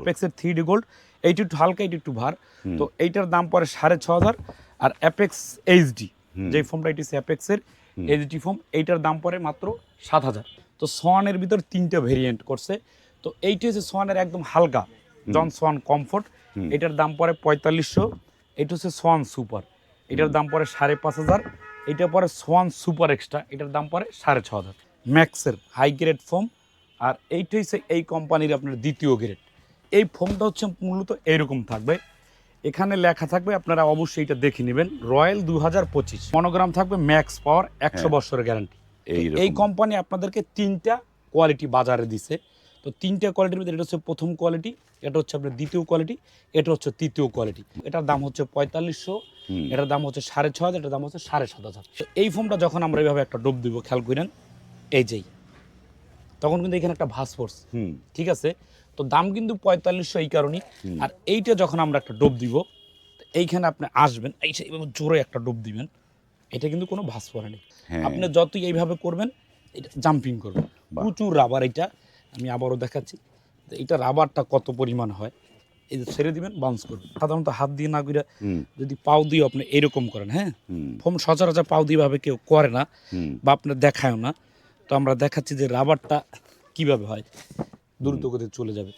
অ্যাপেক্সের 3D gold, এইটা একটু হালকা, এইটা একটু ভার। তো এইটার দাম পড়ে 6,500। আর অ্যাপেক্স এইচডি যে ফোমটা, এটি হচ্ছে অ্যাপেক্সের এইচডি ফোম, এইটার দাম পড়ে মাত্র 7,000। তো সোয়ানের ভিতর 3টা ভেরিয়েন্ট করছে। তো এইটা হচ্ছে সোয়ানের একদম হালকা, জন সোয়ান কমফোর্ট, এটার দাম পড়ে 4500। এটা হচ্ছে সোয়ান সুপার, এটার দাম পড়ে 5,500। এটা পরে সোয়ান সুপার এক্সট্রা, এটার দাম পড়ে 6,500। ম্যাক্সের হাই গ্রেড ফোম, আর এইটা হচ্ছে এই কোম্পানির আপনার দ্বিতীয় গ্রেড। এই ফোমটা হচ্ছে মূলত এইরকম থাকবে, এখানে লেখা থাকবে, আপনারা অবশ্যই এটা দেখে নেবেন, রয়্যাল 2025 মনোগ্রাম থাকবে, ম্যাক্স পাওয়ার 100 বছরের গ্যারান্টি। এই কোম্পানি আপনাদেরকে 3টা কোয়ালিটি বাজারে দিছে। তো 3টা কোয়ালিটির ভিতরে এটা হচ্ছে প্রথম কোয়ালিটি, এটা হচ্ছে আপনার দ্বিতীয় কোয়ালিটি, এটা হচ্ছে তৃতীয় কোয়ালিটি। এটার দাম হচ্ছে 4500, এটার দাম হচ্ছে 6,500, এটার দাম হচ্ছে 7,500। তো এই ফোমটা যখন আমরা এইভাবে একটা ডোব দিব, খেয়াল করেন এই যেই, তখন কিন্তু এখানে একটা ভাঁজ পড়ছে, ঠিক আছে? তো দাম কিন্তু 4500 এই কারণেই। আর এইটা যখন আমরা একটা ডোব দিব, এইখানে আপনি আসবেন, এইভাবে জোরে একটা ডোব দিবেন, এটা কিন্তু কোনো ভাঁজ পড়ে নেই। আপনি যতই এইভাবে করবেন, এটা জাম্পিং করবে, প্রচুর রাবার। এটা আমি আবারও দেখাচ্ছি, এইটা রাবারটা কত পরিমাণ হয়। এই যে ছেড়ে দিবেন, বাউন্স করবে। সাধারণত হাত দিয়ে না করে যদি পাও দিয়ে আপনি এরকম করেন, হ্যাঁ, ফোম সচরাচর পাও দিয়ে ভাবে কেউ করে না, বা আপনার দেখায়ও না। তো আমরা দেখাচ্ছি যে রাবারটা কিভাবে হয়, দ্রুত গতিতে চলে যাবে।